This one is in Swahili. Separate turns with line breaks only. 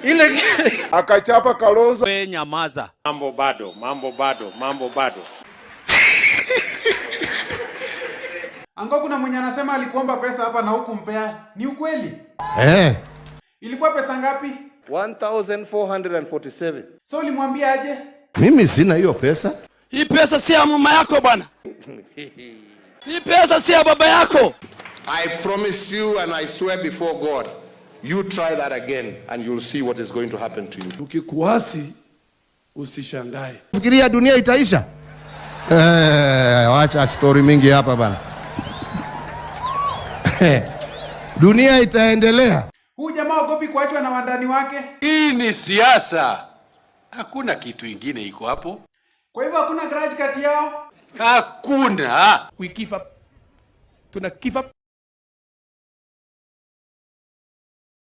Ile
akachapa Kalonzo.
We nyamaza.
Mambo bado.
Ango kuna mwenye anasema alikuomba pesa hapa na hukumpea. Ni ukweli? Ilikuwa pesa ngapi?
1447.
So ulimwambia aje?
Mimi sina hiyo pesa.
Hii pesa si ya mama yako bwana. Hii pesa si ya baba yako.
I promise you and I swear before God, you try that again and you'll see what is going to happen to you.
Ukikuasi usishangae.
Fikiria dunia itaisha? Wacha story mingi hapa bana. Dunia itaendelea.
Huyu jamaa ogopi kuachwa na wandani wake?
Hii ni siasa. Hakuna kitu ingine iko hapo.
Kwa hivyo hakuna grudge kati yao?
Hakuna.
We give up. Tuna give up.